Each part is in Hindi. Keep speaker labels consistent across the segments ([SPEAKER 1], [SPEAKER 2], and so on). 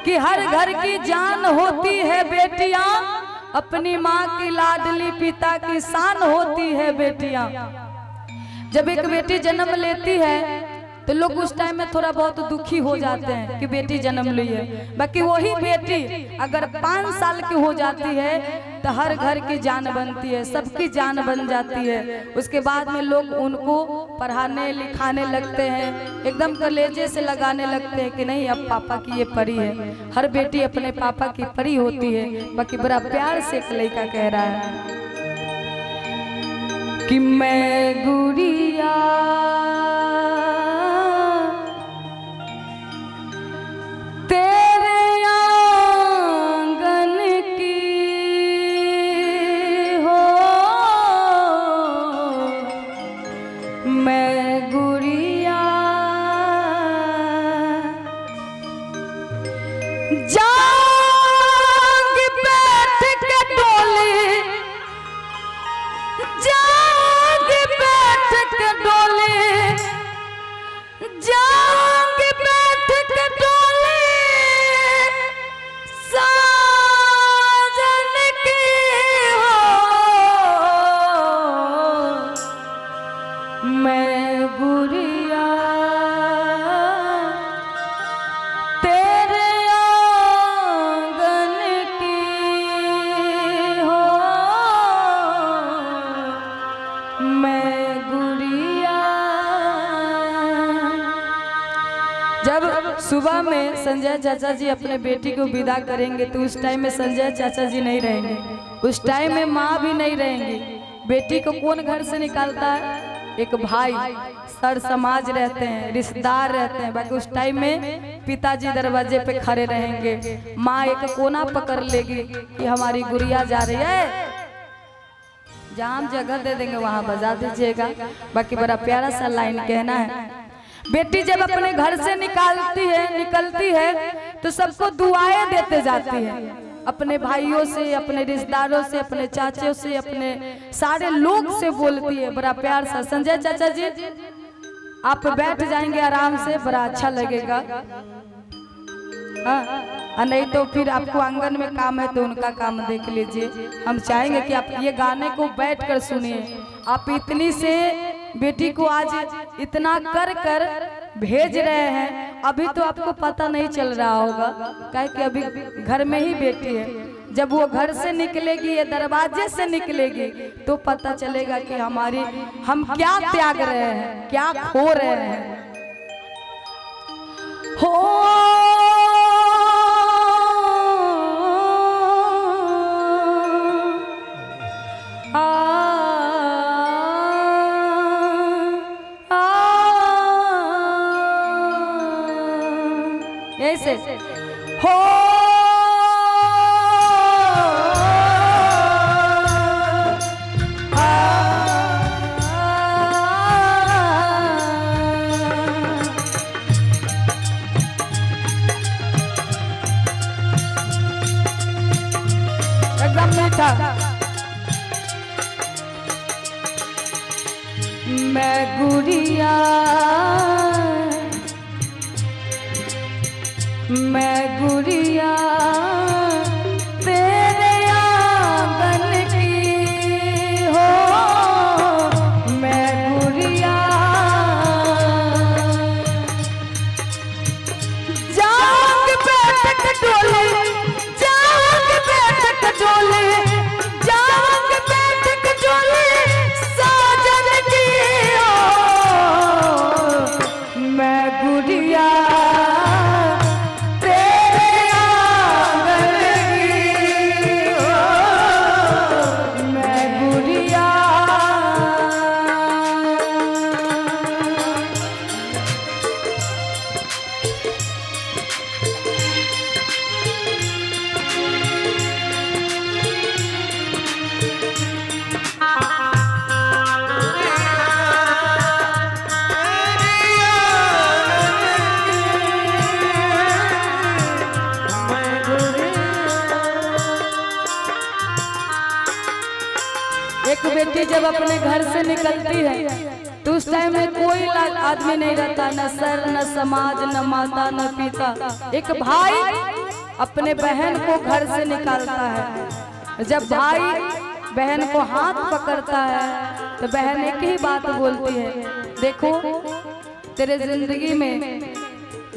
[SPEAKER 1] कि हर घर की जान होती है बेटियां, अपनी माँ की लाडली पिता की शान होती है बेटियां। जब एक बेटी जन्म लेती है तो लोग उस टाइम में थोड़ा बहुत दुखी हो जाते हैं कि बेटी जन्म ली है। बाकी वही बेटी अगर 5 साल की हो जाती है तो हर घर की जान बनती है, सबकी जान बन जाती है। उसके बाद में लोग उनको पढ़ाने लिखाने लगते हैं, एकदम कलेजे से लगाने लगते हैं कि नहीं अब पापा की ये परी है। हर बेटी अपने पापा की परी होती है। बाकी बड़ा प्यार से एक लड़का कह रहा है कि मैं गुड़िया तेरे आंगन की हो, मैं गुड़िया जाग बैठ के डोली, जाग बैठ के डोली, जाग बैठ के डोली साजन की हो, मैं गुड़िया तेरे आंगन की हो, मैं गुड़िया। जब सुबह में संजय चाचा जी अपने बेटी को विदा करेंगे तो उस टाइम में संजय चाचा जी नहीं रहेंगे, उस टाइम में माँ भी नहीं रहेंगी। बेटी को कौन घर से निकालता है? एक भाई, सर समाज रहते हैं, रिश्तेदार रहते हैं। बाकी उस टाइम में पिताजी दरवाजे पे खड़े रहेंगे, माँ एक कोना पकड़ लेगी कि हमारी गुड़िया जा रही है, जहाँ हम जगह दे देंगे वहाँ बजा दीजिएगा। बाकी बड़ा प्यारा सा लाइन कहना है। बेटी जब अपने घर से निकलती है तो सबको दुआएं देते जाती है, अपने भाइयों से, अपने रिश्तेदारों से, अपने चाचों से, अपने सारे लोग से बोलती है बड़ा प्यार सा। संजय चाचा जी आप बैठ जाएंगे आराम से, बड़ा अच्छा लगेगा। हाँ, नहीं तो फिर आपको आंगन में काम है तो उनका काम देख लीजिए। हम चाहेंगे कि आप ये गाने को बैठकर सुनिए। आप इतनी से बेटी को आज इतना कर कर भेज रहे हैं, अभी तो आपको पता नहीं चल रहा होगा, काहे कि अभी घर में ही बेटी है। जब वो घर से निकलेगी, ये दरवाजे से निकलेगी तो पता चलेगा कि हम क्या त्याग रहे हैं, क्या खो रहे हैं। हो ऐसे हो एकदम मीठा। मैं गुड़िया, मैं गुड़िया तेरे आंगन की हो, मैं गुड़िया जाग बैठ के डोली, जाग बैठ के डोली, जाग बैठ के डोली साजन की हो, मैं गुड़िया एक बेटी जब अपने घर से निकलती है तो उस टाइम में कोई आदमी नहीं रहता, न सर, न समाज, न माता, न पिता। एक भाई अपने बहन को घर से निकालता है। जब भाई बहन को हाथ पकड़ता है तो बहन एक ही बात बोलती है, देखो तेरे जिंदगी में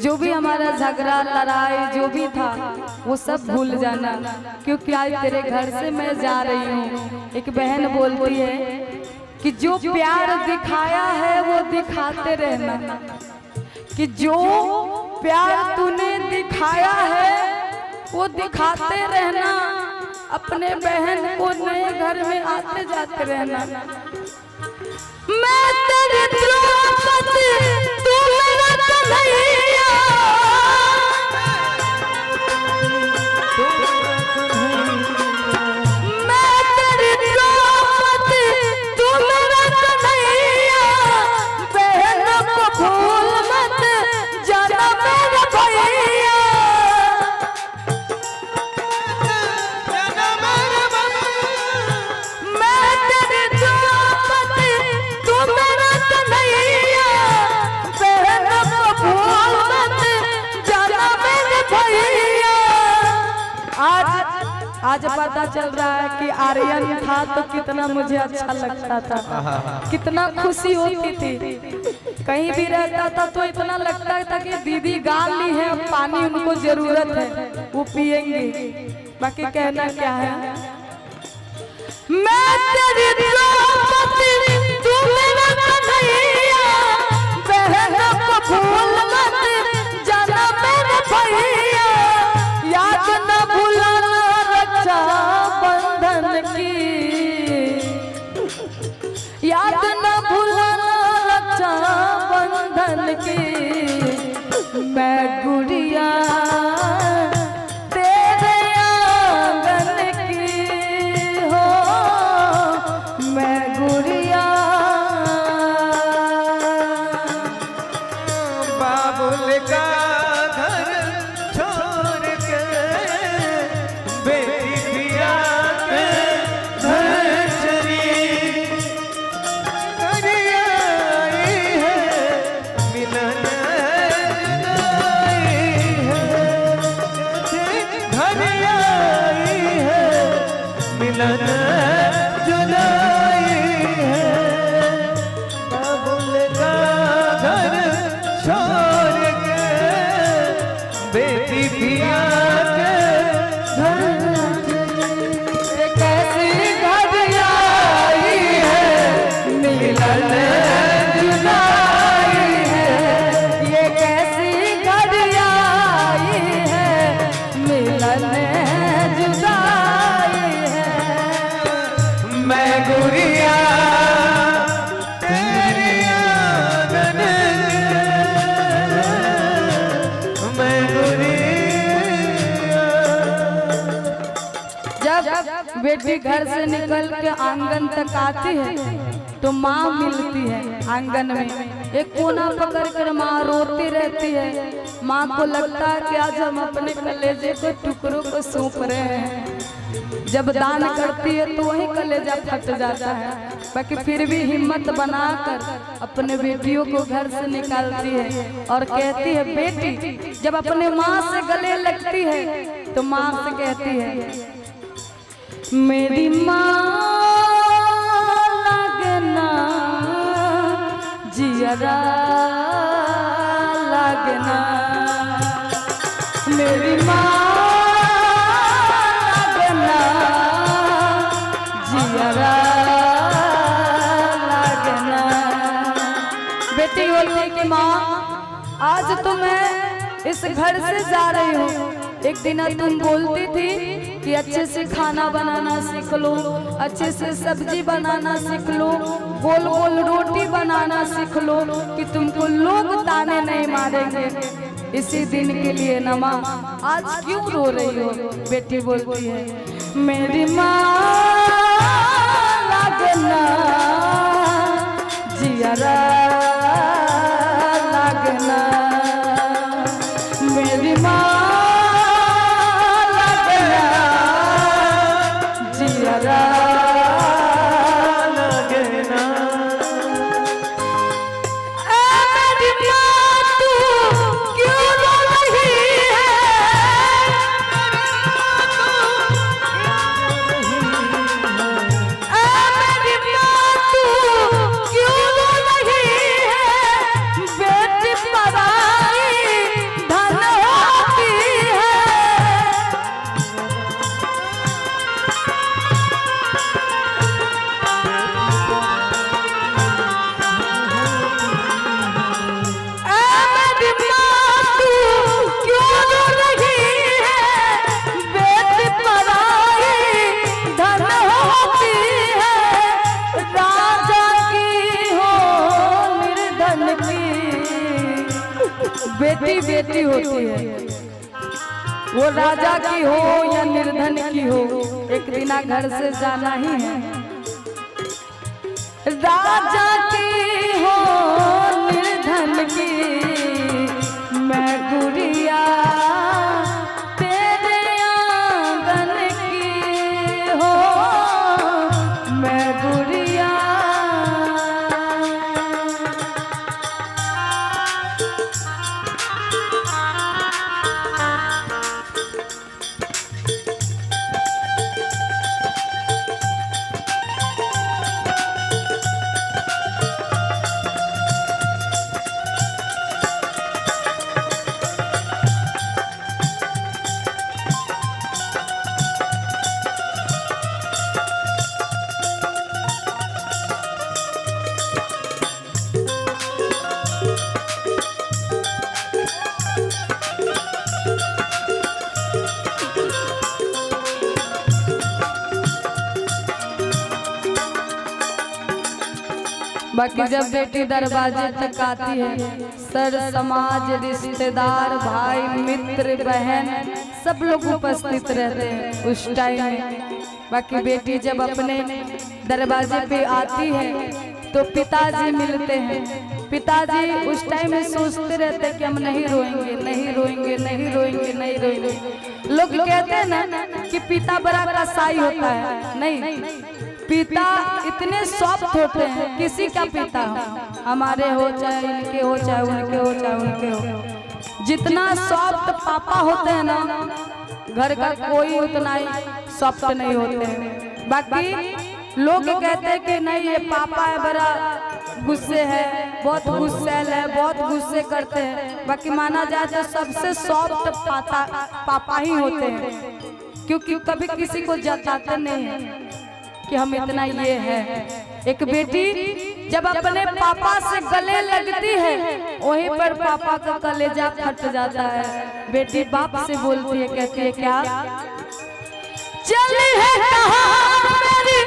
[SPEAKER 1] जो भी हमारा झगड़ा लड़ाई जो भी था वो सब भूल जाना, क्योंकि आज तेरे घर से मैं जा रही हूँ। एक बहन बोलती है कि जो प्यार दिखाया है वो दिखाते रहना, कि जो प्यार तूने दिखाया है वो दिखाते रहना, अपने बहन को नए घर में आते जाते रहना। मैं तेरी द्रौपदी तू मेरा कन्हैया, मैं तेरी द्रौपदी तू मेरा कन्हैया, बहन को भूल मत जाना मेरा भैया। आज पता चल रहा है कि आर्यन था तो कितना मुझे अच्छा लगता था, कितना खुशी होती थी। कहीं भी रहता था तो इतना लगता था कि दीदी गाल ली है, पानी उनको जरूरत है वो पिएंगे। बाकी कहना क्या है, मैं तेरी द्रौपदी तू मेरा कन्हैया, बहन को भूल मत जाना मेरा भैया। याद न भूलना रक्षा बंधन की, याद न भूलना रक्षा बंधन की। मैं गुड़िया तेरे आंगन की हो, मैं गुड़िया
[SPEAKER 2] बाबुल का घर छोड़ के बेटी पिया के घर चली, घर आई है मिलन आई है, घर आई है मिलन जुदाई है। बाबुल का घर छोड़ के बेटी पिया के घर चली।
[SPEAKER 1] कैसी घर आई है मिलन जुदाई है, ये कैसी घर आई है मिलन जुदाई है।
[SPEAKER 2] मैं गुड़िया तेरी आंगन, मैं गुड़िया।
[SPEAKER 1] जब बेटी घर से निकल के आंगन तक आती है तो माँ मिलती है आंगन में। एक कोना पकड़ कर माँ रोती रहती है। माँ को लगता है कि आज हम अपने कलेजे के टुकड़ों को सौंप रहे हैं। जब दान करती है तो वही कलेजा फट जाता है, बाकी फिर भी हिम्मत बनाकर अपने बेटियों को घर से निकालती है और कहती है, बेटी जब अपने माँ से गले लगती है तो माँ से कहती है, मेरी माँ लगना जियरा लगना, मेरी माँ लगना जियरा लगना। बेटी बोलती कि माँ आज तो मैं इस घर से जा रही हूँ, एक दिन तुम बोलती थी कि अच्छे से खाना बनाना सीख लो, अच्छे से सब्जी बनाना सीख लो, गोल गोल रोटी बनाना सीख लो कि तुमको लोग ताने नहीं मारेंगे। इसी दिन के लिए न माँ आज क्यों रो रही हो? बेटी बोलती है, मेरी माँ लगना जियरा लगना, मेरी माँ लगना जियरा
[SPEAKER 2] लगना।
[SPEAKER 1] मेरी माँ तू क्यों रो रही है? वो राजा की हो या निर्धन की हो, एक दिन घर से जाना ही है। राजा की हो निर्धन की, मैं गुड़िया तेरे आंगन की हो, मैं गुड़िया। बाकी जब बेटी दरवाजे तक आती है, सर समाज रिश्तेदार भाई मित्र बहन सब लोग उपस्थित रहते हैं उस टाइम में। बाकी बेटी जब अपने दरवाजे पे आती है तो पिताजी मिलते हैं। पिताजी उस टाइम में सोचते रहते हैं कि हम नहीं रोएंगे, नहीं रोएंगे, नहीं रोएंगे, नहीं रोएंगे। लोग कहते हैं ना कि पिता बड़ा कसाई होता है, नहीं, पिता इतने सॉफ्ट होते हैं। किसी का पिता हो, हमारे हो चाहे इनके हो, चाहे उनके हो, चाहे उनके हो, जितना सॉफ्ट पापा होते हैं ना, घर का कोई उतना ही सॉफ्ट नहीं होते हैं। बाकी लोग कहते हैं कि नहीं ये पापा है बड़ा गुस्से है, बहुत गुस्सैल है, बहुत गुस्से करते हैं। बाकी माना जाए तो सबसे सॉफ्ट पापा ही होते हैं, क्योंकि कभी किसी को जताते नहीं है कि हम इतना ये है। एक बेटी जब अपने पापा से गले लगती है, वहीं पर पापा का कलेजा फट जाता है। बेटी बाप से बोलती है, कहती है क्या, चली है कहाँ मेरी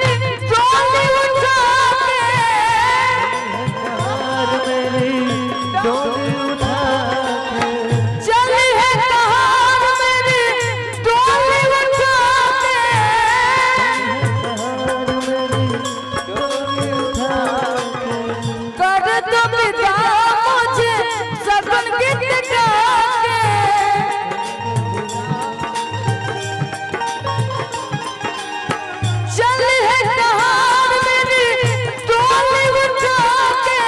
[SPEAKER 1] डोली उठा के, चली है कहाँ मेरी डोली उठा के, कर दो पिता मुझे सगुन गीत गा के। चली है कहाँ मेरी डोली उठा के,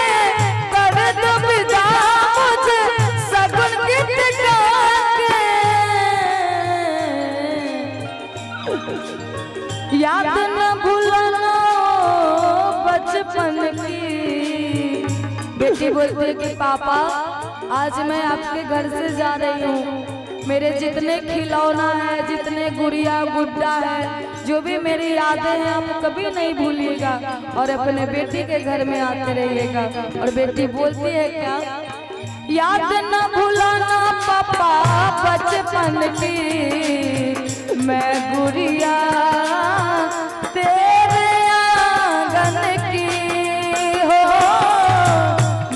[SPEAKER 1] कर दो पिता मुझे सगुन गीत गा के। याद न भूलना बचपन की। बेटी बोलती है कि पापा आज मैं आपके घर से जा रही हूँ, मेरे जितने खिलौना है, जितने गुड़िया गुड्डा है, जो भी मेरी यादें हैं आप कभी नहीं भूलिएगा और अपने बेटी के घर में आते रहिएगा। और बेटी बोलती है क्या, याद न भूलना पापा बचपन की, मैं गुड़िया तेरे आंगन की हो,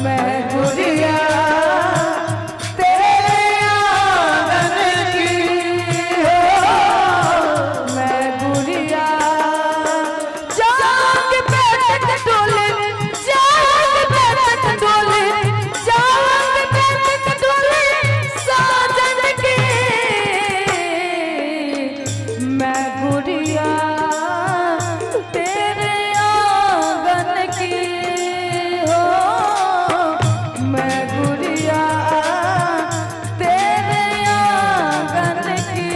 [SPEAKER 1] मैं गुड़िया तेरे आंगन की हो, मैं गुड़िया। जाग बैठ डोले, जाग बैठ डोले, जाग बैठ डोले साजन की, मैं गुड़िया तेरे आंगन की हो, मैं गुड़िया तेरे आंगन की,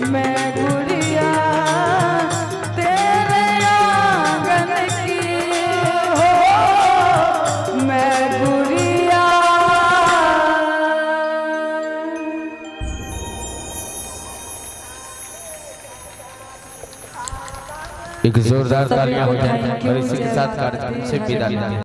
[SPEAKER 1] मैं गुड़िया तेरे आंगन की हो, मैं गुड़िया।
[SPEAKER 3] एक जोरदार तालियां हो जाए और इसी के साथ कार्यक्रम से विदा लेते हैं।